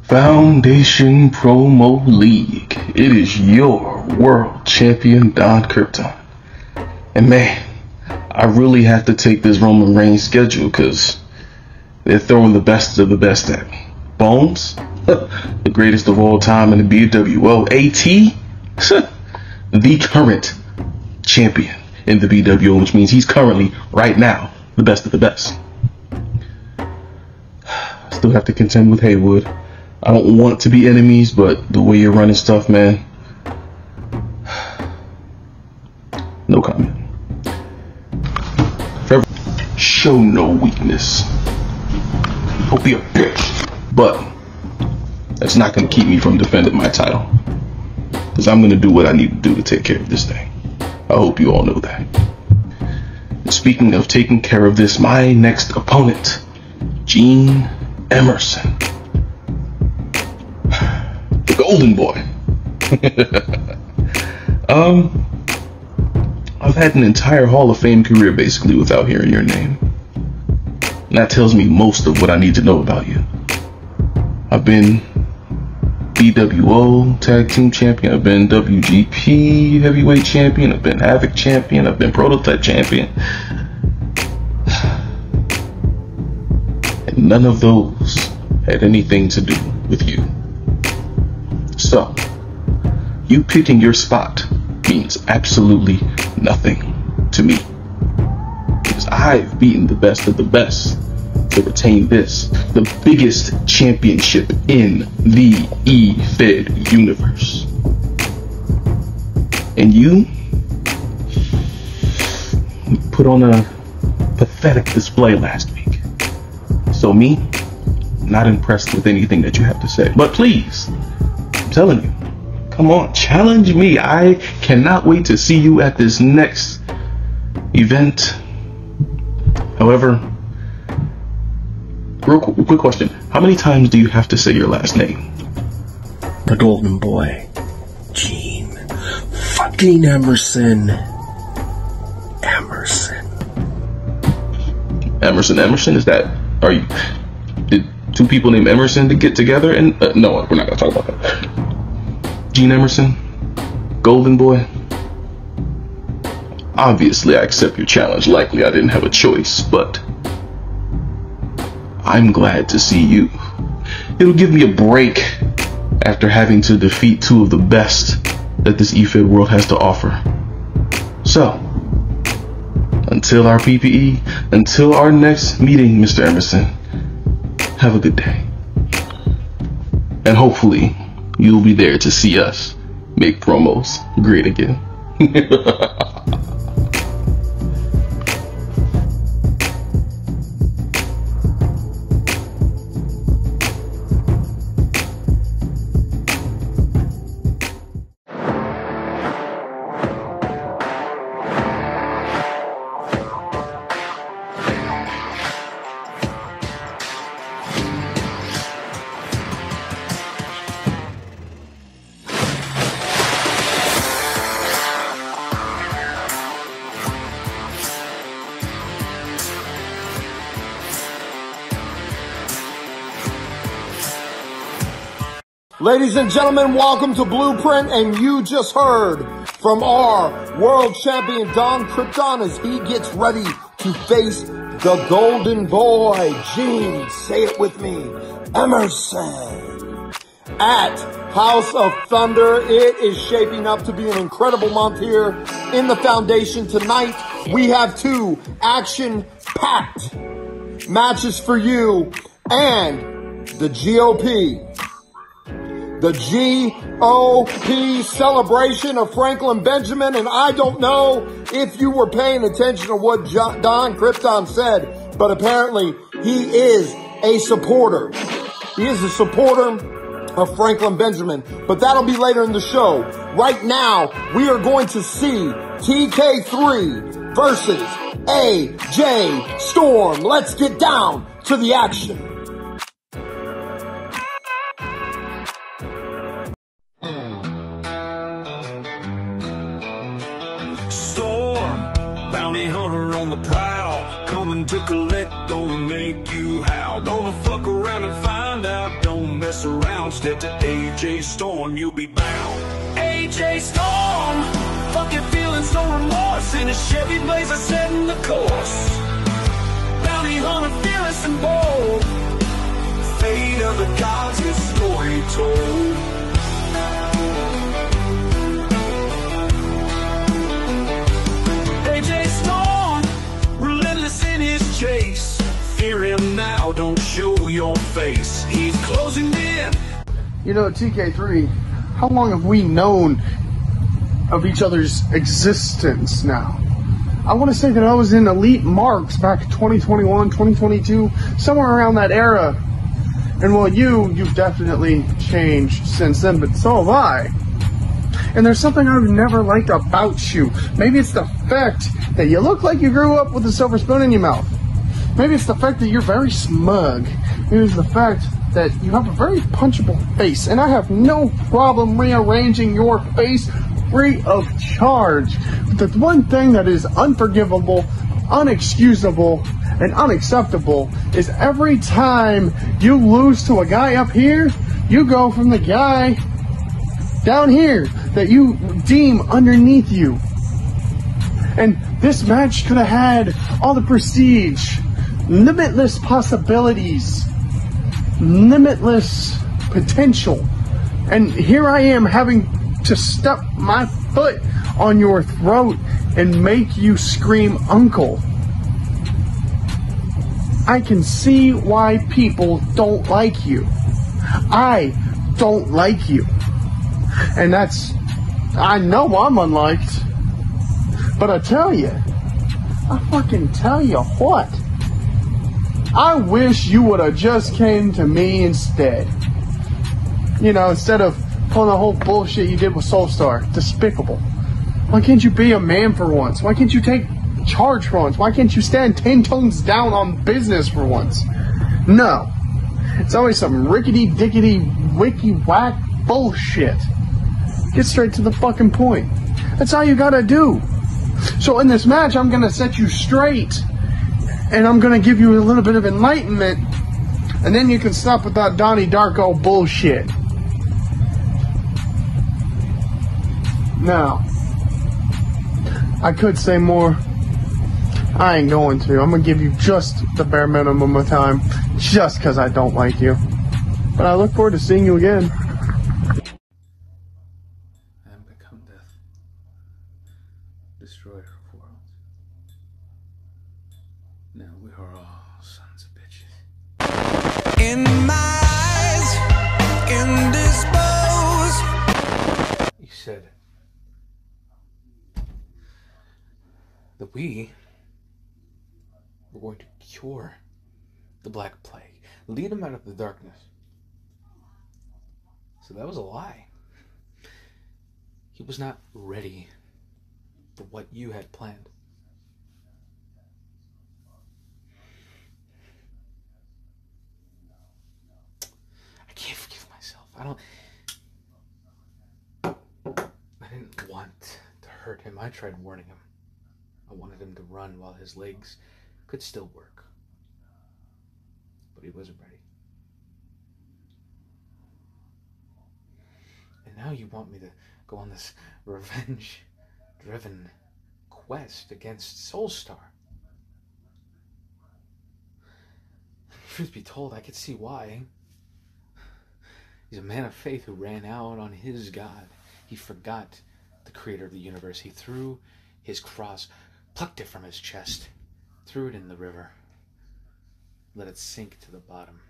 Foundation Promo League. It is your world champion, Don Krypton. And man, I really have to take this Roman Reigns schedule because they're throwing the best of the best at me. Bones, the greatest of all time in the BWO. AT, the current champion in the BWO, which means he's currently, right now, the best of the best. Still have to contend with Haywood. I don't want to be enemies, but the way you're running stuff, man. No comment. Forever show no weakness. Don't be a bitch. But that's not going to keep me from defending my title. Because I'm going to do what I need to do to take care of this thing. I hope you all know that. And speaking of taking care of this, my next opponent, Gene Emerson. The Golden Boy. I've had an entire Hall of Fame career basically without hearing your name. And that tells me most of what I need to know about you. I've been BWO Tag Team Champion, I've been WGP Heavyweight Champion, I've been Havoc Champion, I've been Prototype Champion. And none of those had anything to do with you. So, you picking your spot means absolutely nothing to me. Because I've beaten the best of the best to retain this, the biggest championship in the EFED universe. And you put on a pathetic display last week. So me, not impressed with anything that you have to say. But please, I'm telling you, come on, challenge me. I cannot wait to see you at this next event. However, real quick question. How many times do you have to say your last name? The Golden Boy. Gene fucking Emerson. Emerson, is that, did two people named Emerson to get together? And no, we're not gonna talk about that. Gene Emerson, Golden Boy. Obviously, I accept your challenge. Likely, I didn't have a choice, but I'm glad to see you. It'll give me a break after having to defeat two of the best that this EFED world has to offer. So, until our PPE, until our next meeting, Mr. Emerson, have a good day. And hopefully, you'll be there to see us make promos great again. Ladies and gentlemen, welcome to Blueprint, and you just heard from our world champion Don Krypton as he gets ready to face the Golden Boy, Gene, say it with me, Emerson, at House of Thunder. It is shaping up to be an incredible month here in the Foundation. Tonight, we have two action-packed matches for you and the GOP. The GOP celebration of Franklin Benjamin, and I don't know if you were paying attention to what Don Krypton said, but apparently he is a supporter. He is a supporter of Franklin Benjamin, but that'll be later in the show. Right now, we are going to see TK3 versus AJ Storm. Let's get down to the action. Storm, bounty hunter on the prowl. coming to collect, gonna make you howl. Don't fuck around and find out, don't mess around. Step to AJ Storm, you'll be bound. AJ Storm, fucking feelings, no remorse. In a Chevy Blazer setting the course. Bounty hunter, fearless and bold. Fate of the gods, his story told. AJ Storm, relentless in his chase. Fear him now, don't show your face. He's closing in. You know, TK3, how long have we known of each other's existence now? I want to say that I was in Elite Marks back in 2021, 2022, somewhere around that era. And well, you've definitely changed since then, but so have I. And there's something I've never liked about you. Maybe it's the fact that you look like you grew up with a silver spoon in your mouth. Maybe it's the fact that you're very smug. Maybe it's the fact that you have a very punchable face. And I have no problem rearranging your face free of charge. But the one thing that is unforgivable, unexcusable, and unacceptable is every time you lose to a guy up here, you go from the guy down here that you deem underneath you. And this match could have had all the prestige, limitless possibilities, limitless potential. And here I am having to step my foot on your throat and make you scream uncle. I can see why people don't like you. I don't like you. And I know I'm unliked. But I fucking tell you what. I wish you would have just came to me instead. You know, instead of pulling the whole bullshit you did with Soulstar. Despicable. Why can't you be a man for once? Why can't you take charge for once? Why can't you stand 10 tones down on business for once? No. It's always some rickety-dickety, wicky-whack bullshit. Get straight to the fucking point. That's all you gotta do. So in this match, I'm gonna set you straight. And I'm gonna give you a little bit of enlightenment. And then you can stop with that Donnie Darko bullshit. Now, I could say more. I ain't going to. I'm going to give you just the bare minimum of time, just because I don't like you. But I look forward to seeing you again. And become death. Destroyer of worlds. Now we are all sons of bitches. In my eyes, indisposed. You said that we were going to cure the Black Plague, lead him out of the darkness. So that was a lie. He was not ready for what you had planned. I can't forgive myself. I didn't want to hurt him. I tried warning him. I wanted him to run while his legs could still work. But he wasn't ready. And now you want me to go on this revenge-driven quest against Soulstar. Truth be told, I could see why. He's a man of faith who ran out on his God. He forgot the creator of the universe. He threw his cross, plucked it from his chest, threw it in the river, let it sink to the bottom.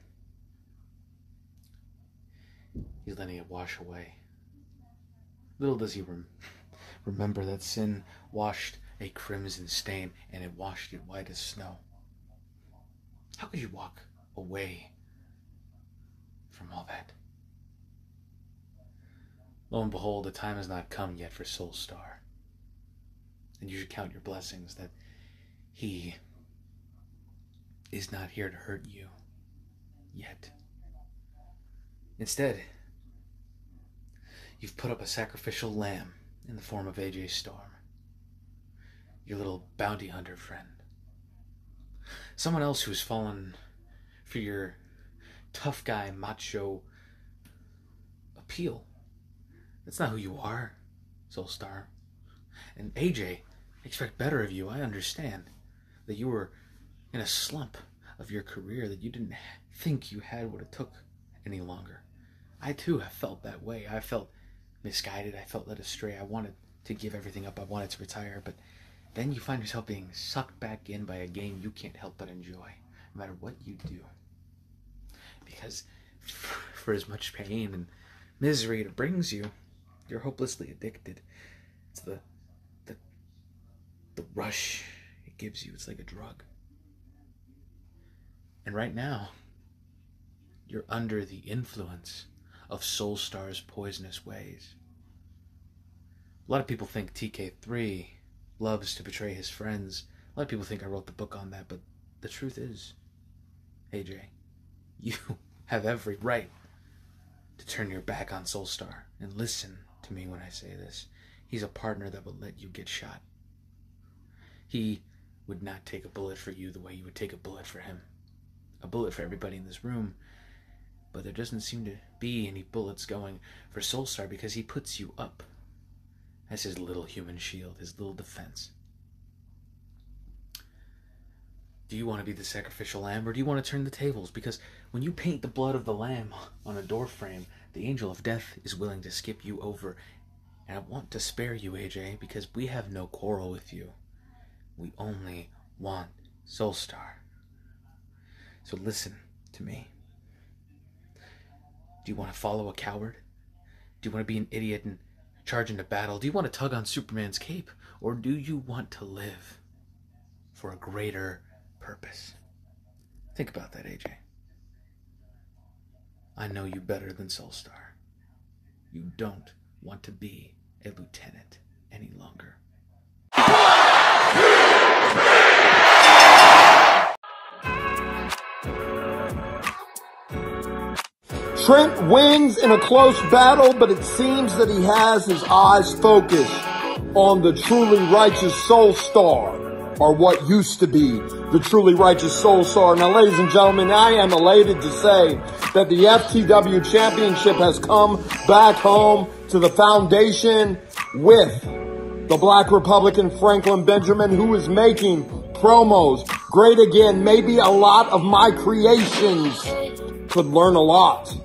He's letting it wash away. Little does he remember that sin washed a crimson stain, and it washed it white as snow. How could you walk away from all that? Lo and behold, the time has not come yet for Soulstar. And you should count your blessings that he is not here to hurt you yet. Instead, you've put up a sacrificial lamb in the form of AJ Storm, your little bounty hunter friend. Someone else who's fallen for your tough guy, macho appeal. That's not who you are, Soulstar. And AJ, I expect better of you. I understand that you were in a slump of your career, that you didn't think you had what it took any longer. I too have felt that way. I felt misguided. I felt led astray. I wanted to give everything up. I wanted to retire, but then you find yourself being sucked back in by a game you can't help but enjoy, no matter what you do. Because for as much pain and misery it brings you, you're hopelessly addicted. It's the rush it gives you. It's like a drug. And right now, you're under the influence of Soulstar's poisonous ways. A lot of people think TK3 loves to betray his friends. A lot of people think I wrote the book on that, but the truth is, AJ, you have every right to turn your back on Soulstar. And listen to me when I say this. He's a partner that will let you get shot. He would not take a bullet for you the way you would take a bullet for him. A bullet for everybody in this room. But there doesn't seem to be any bullets going for Soulstar because he puts you up as his little human shield, his little defense. Do you want to be the sacrificial lamb, or do you want to turn the tables? Because when you paint the blood of the lamb on a door frame, the angel of death is willing to skip you over. And I want to spare you, AJ, because we have no quarrel with you. We only want Soulstar. So listen to me. Do you want to follow a coward? Do you want to be an idiot and charge into battle? Do you want to tug on Superman's cape? Or do you want to live for a greater purpose? Think about that, AJ. I know you better than Soulstar. You don't want to be a lieutenant any longer. Trent wins in a close battle, but it seems that he has his eyes focused on the truly righteous Soulstar, or what used to be the truly righteous Soulstar. Now, ladies and gentlemen, I am elated to say that the FTW Championship has come back home to the foundation with the Black Republican Franklin Benjamin, who is making promos great again. Maybe a lot of my creations could learn a lot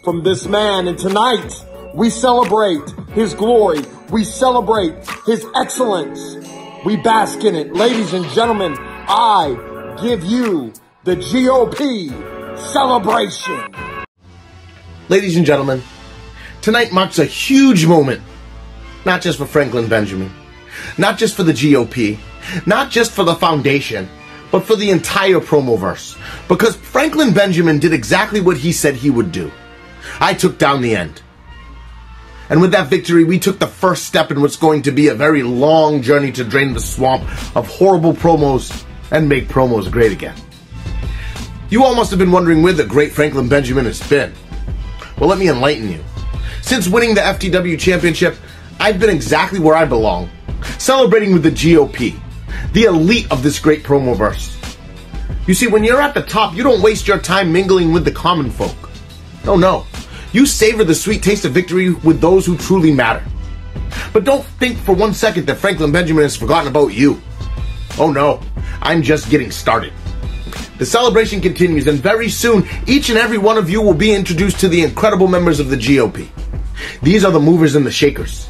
from this man. And tonight, we celebrate his glory. We celebrate his excellence. We bask in it. Ladies and gentlemen, I give you the GOP celebration. Ladies and gentlemen, tonight marks a huge moment. Not just for Franklin Benjamin, not just for the GOP, not just for the foundation, but for the entire Promoverse. Because Franklin Benjamin did exactly what he said he would do. I took down the end. And with that victory, we took the first step in what's going to be a very long journey to drain the swamp of horrible promos and make promos great again. You all must have been wondering where the great Franklin Benjamin has been. Well, let me enlighten you. Since winning the FTW Championship, I've been exactly where I belong, celebrating with the GOP, the elite of this great Promoverse. You see, when you're at the top, you don't waste your time mingling with the common folk. No. You savor the sweet taste of victory with those who truly matter. But don't think for 1 second that Franklin Benjamin has forgotten about you. Oh no, I'm just getting started. The celebration continues, and very soon, each and every one of you will be introduced to the incredible members of the GOP. These are the movers and the shakers.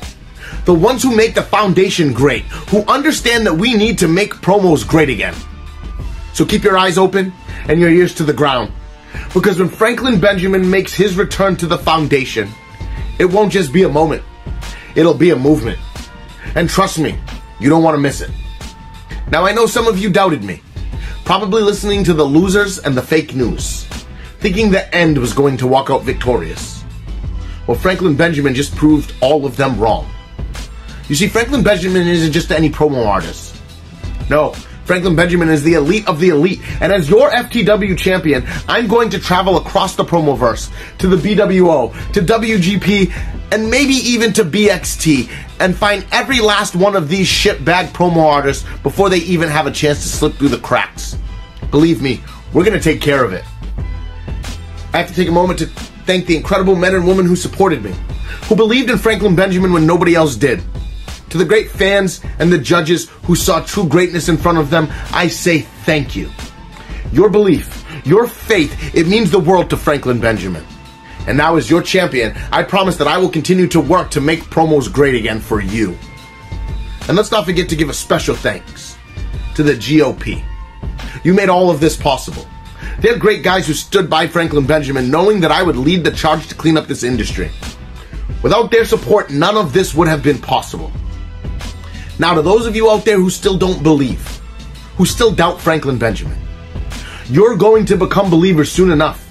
The ones who make the foundation great, who understand that we need to make promos great again. So keep your eyes open and your ears to the ground. Because when Franklin Benjamin makes his return to the foundation, it won't just be a moment. It'll be a movement. And trust me, you don't want to miss it. Now, I know some of you doubted me, probably listening to the losers and the fake news, thinking the end was going to walk out victorious. Well, Franklin Benjamin just proved all of them wrong. You see, Franklin Benjamin isn't just any promo artist. No, Franklin Benjamin is the elite of the elite, and as your FTW champion, I'm going to travel across the Promoverse, to the BWO, to WGP, and maybe even to BXT, and find every last one of these shitbag promo artists before they even have a chance to slip through the cracks. Believe me, we're going to take care of it. I have to take a moment to thank the incredible men and women who supported me, who believed in Franklin Benjamin when nobody else did. To the great fans and the judges who saw true greatness in front of them, I say thank you. Your belief, your faith, it means the world to Franklin Benjamin. And now as your champion, I promise that I will continue to work to make promos great again for you. And let's not forget to give a special thanks to the GOP. You made all of this possible. They're great guys who stood by Franklin Benjamin knowing that I would lead the charge to clean up this industry. Without their support, none of this would have been possible. Now, to those of you out there who still don't believe, who still doubt Franklin Benjamin, you're going to become believers soon enough.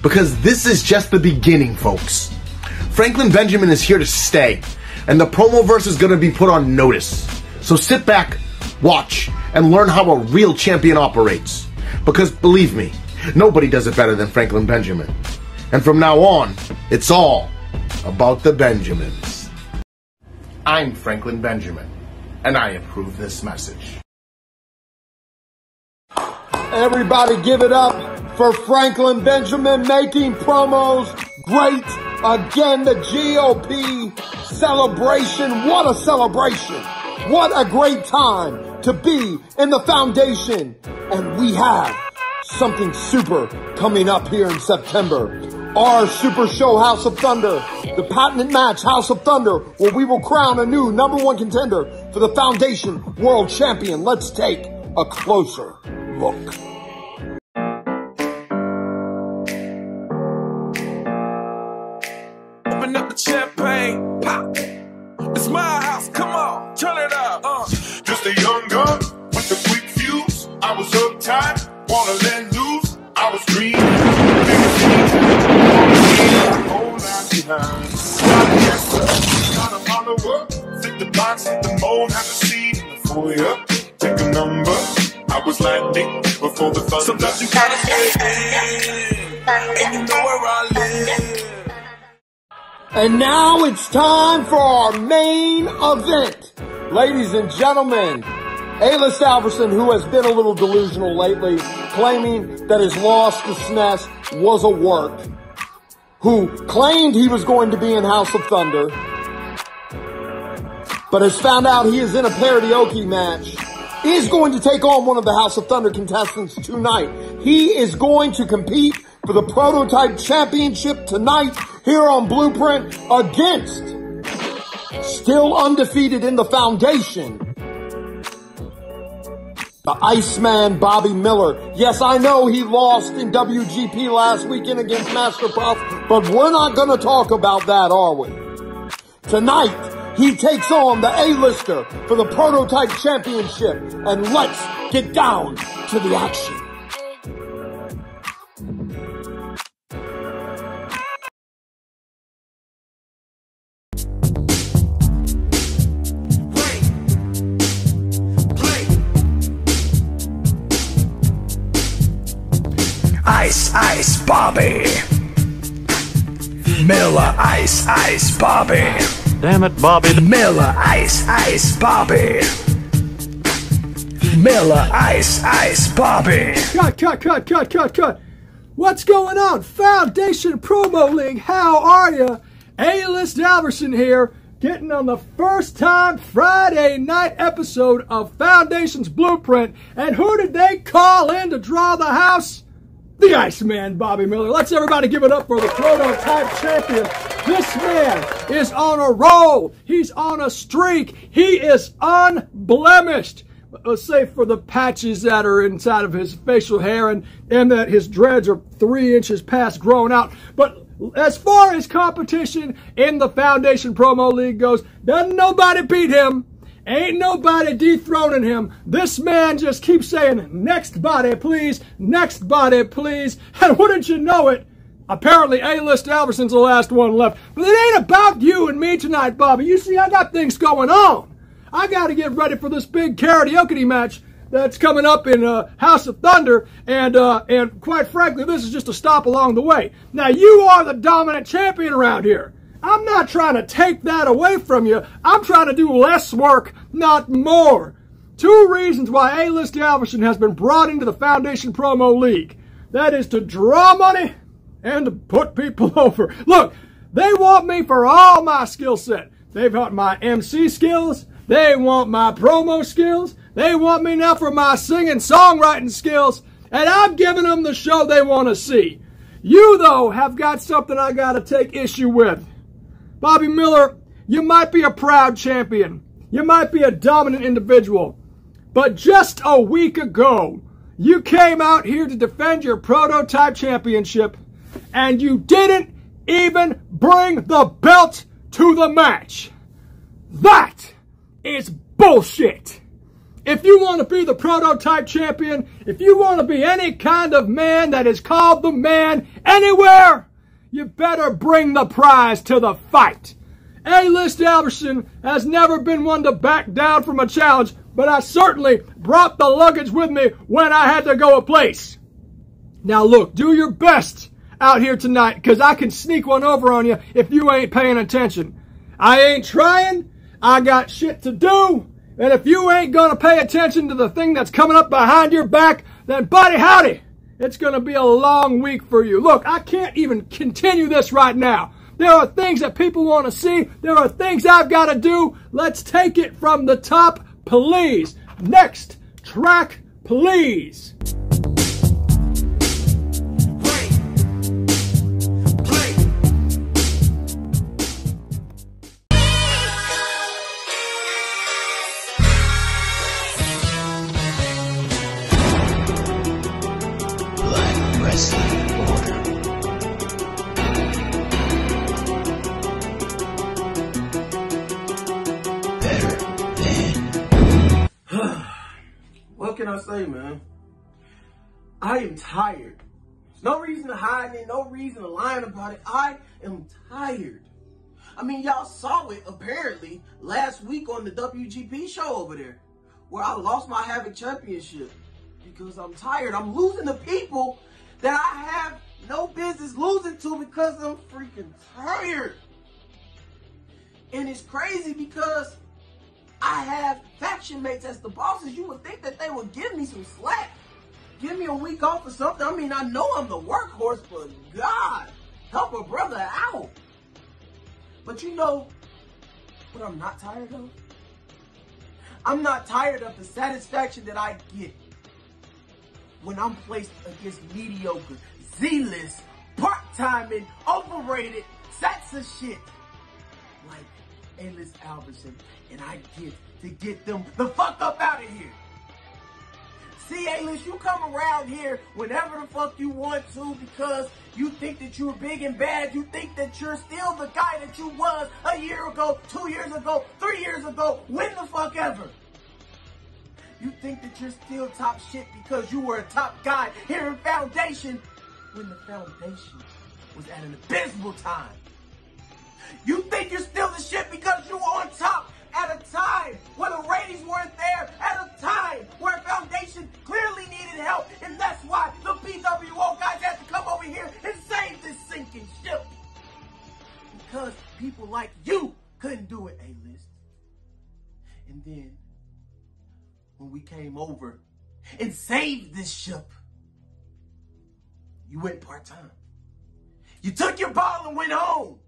Because this is just the beginning, folks. Franklin Benjamin is here to stay, and the Promoverse is going to be put on notice. So sit back, watch, and learn how a real champion operates. Because believe me, nobody does it better than Franklin Benjamin. And from now on, it's all about the Benjamins. I'm Franklin Benjamin, and I approve this message. Everybody give it up for Franklin Benjamin making promos great again. The GOP celebration. What a celebration. What a great time to be in the foundation. And we have something super coming up here in September. Our super show, House of Thunder, the patented match, House of Thunder, where we will crown a new #1 contender for the Foundation World Champion. Let's take a closer look. Open up the champagne, pop. It's my house, come on, turn it up. Just a young gun with a quick fuse. I was uptight, wanna let loose. I was green, whole lot behind. Got a lot of work, fit the box, hit the mold, have a seat in the foyer. Take a number, I was landing before the thunder. Sometimes you gotta stay in, and you know where I live. And now it's time for our main event. Ladies and gentlemen, A-list Alverson, who has been a little delusional lately, claiming that his loss to SNES was a work, who claimed he was going to be in House of Thunder, but has found out he is in a karaoke match, is going to take on one of the House of Thunder contestants tonight. He is going to compete for the Prototype Championship tonight here on Blueprint against, still undefeated in the Foundation, the Iceman, Bobby Miller. Yes, I know he lost in WGP last weekend against Master Puff, but we're not going to talk about that, are we? Tonight, he takes on the A-lister for the Prototype Championship, and let's get down to the action. Ice Bobby Miller, Ice Bobby. Damn it, Bobby Miller, Ice Bobby Miller, Ice Bobby. Cut. What's going on? Foundation Promo League, how are you? A-list Alverson here, getting on the first time Friday night episode of Foundation's Blueprint. And who did they call in to draw the house? The Iceman, Bobby Miller. Let's everybody give it up for the Prototype Champion. This man is on a roll. He's on a streak. He is unblemished. Let's say for the patches that are inside of his facial hair and that his dreads are 3 inches past grown out. But as far as competition in the Foundation Promo League goes, doesn't nobody beat him. Ain't nobody dethroning him. This man just keeps saying, next body, please. Next body, please. And wouldn't you know it, apparently A-list Alverson's the last one left. But it ain't about you and me tonight, Bobby. You see, I got things going on. I got to get ready for this big karaoke match that's coming up in House of Thunder. And quite frankly, this is just a stop along the way. Now, you are the dominant champion around here. I'm not trying to take that away from you. I'm trying to do less work, not more. 2 reasons why A-List Alverson has been brought into the Foundation Promo League. That is to draw money and to put people over. Look, they want me for all my skill set. They want my MC skills. They want my promo skills. They want me now for my singing, songwriting skills. And I'm giving them the show they want to see. You, though, have got something I got to take issue with. Bobby Miller, you might be a proud champion. You might be a dominant individual. But just a week ago, you came out here to defend your prototype championship, and you didn't even bring the belt to the match. That is bullshit. If you want to be the prototype champion, if you want to be any kind of man that is called the man anywhere, you better bring the prize to the fight. A-List Alverson has never been one to back down from a challenge, but I certainly brought the luggage with me when I had to go a place. Now look, do your best out here tonight, because I can sneak one over on you if you ain't paying attention. I ain't trying. I got shit to do. And if you ain't going to pay attention to the thing that's coming up behind your back, then buddy howdy, it's going to be a long week for you. Look, I can't even continue this right now. There are things that people want to see. There are things I've got to do. Let's take it from the top, please. Next track, please. What can I say, man? I am tired. There's no reason to hide it, no reason to lie about it. I am tired. I mean, y'all saw it, apparently, last week on the WGP show over there, where I lost my Havoc Championship because I'm tired. I'm losing to people that I have no business losing to because I'm freaking tired. And it's crazy because I have faction mates as the bosses. You would think that they would give me some slack. Give me a week off or something. I mean, I know I'm the workhorse, but God, help a brother out. But you know what I'm not tired of? I'm not tired of the satisfaction that I get when I'm placed against mediocre, Z-list, part-time, and overrated sets of shit like A-List Alverson, and I get them the fuck up out of here. See, A-List, you come around here whenever the fuck you want to because you think that you're big and bad. You think that you're still the guy that you was a year ago, 2 years ago, 3 years ago, when the fuck ever. You think that you're still top shit because you were a top guy here in Foundation when the Foundation was at an abysmal time. You think you're still the shit because you were on top at a time where the ratings weren't there, at a time where Foundation clearly needed help, and that's why the PWO guys had to come over here and save this sinking ship. Because people like you couldn't do it, A-List. And then, when we came over and saved this ship, you went part-time. You took your ball and went home.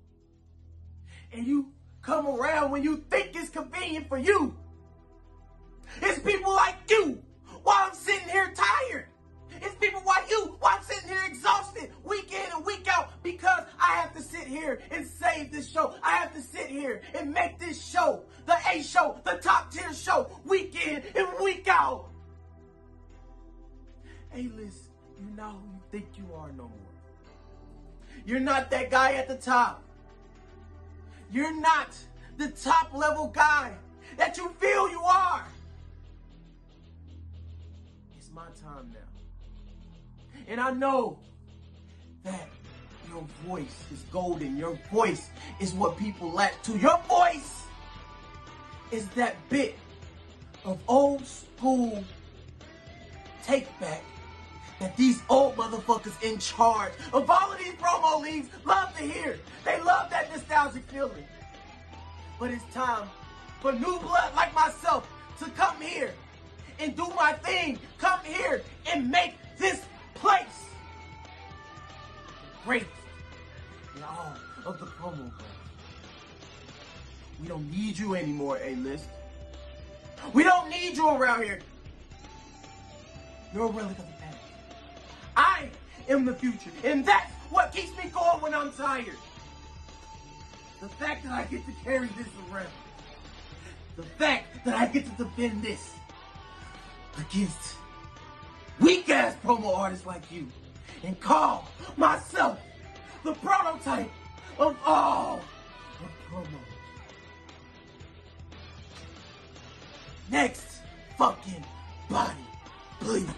And you come around when you think it's convenient for you. It's people like you while I'm sitting here tired. It's people like you while I'm sitting here exhausted week in and week out because I have to sit here and save this show. I have to sit here and make this show, the A show, the top tier show, week in and week out. A-List, you're not who you think you are no more. You're not that guy at the top. You're not the top level guy that you feel you are. It's my time now. And I know that your voice is golden. Your voice is what people latch to. Your voice is that bit of old school take back that these old motherfuckers in charge of all of these promo leagues love to hear. They love that nostalgic feeling. But it's time for new blood like myself to come here and do my thing. Come here and make this place great in all of the promo brands. We don't need you anymore, A-List. We don't need you around here. You're a relic of the past. I am the future, and that's what keeps me going when I'm tired. The fact that I get to carry this around. The fact that I get to defend this against weak-ass promo artists like you and call myself the prototype of all of promo. Next fucking body, please.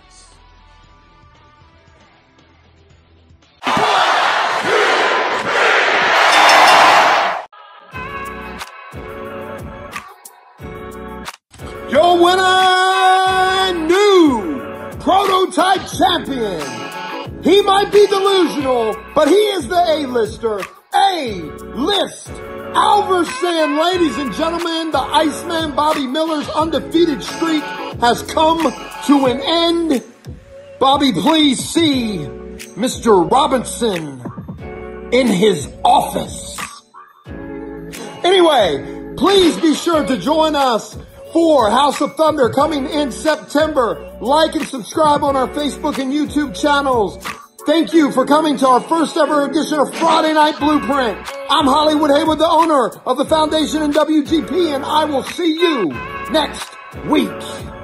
Your winner and new prototype champion. He might be delusional, but he is the A-lister. A-list Alverson, ladies and gentlemen. The Iceman Bobby Miller's undefeated streak has come to an end. Bobby, please see Mr. Robinson in his office. Anyway, please be sure to join us for House of Thunder coming in September. Like and subscribe on our Facebook and YouTube channels. Thank you for coming to our first ever edition of Friday Night Blueprint. I'm Hollywood Haywood, the owner of the Foundation and WGP, and I will see you next week.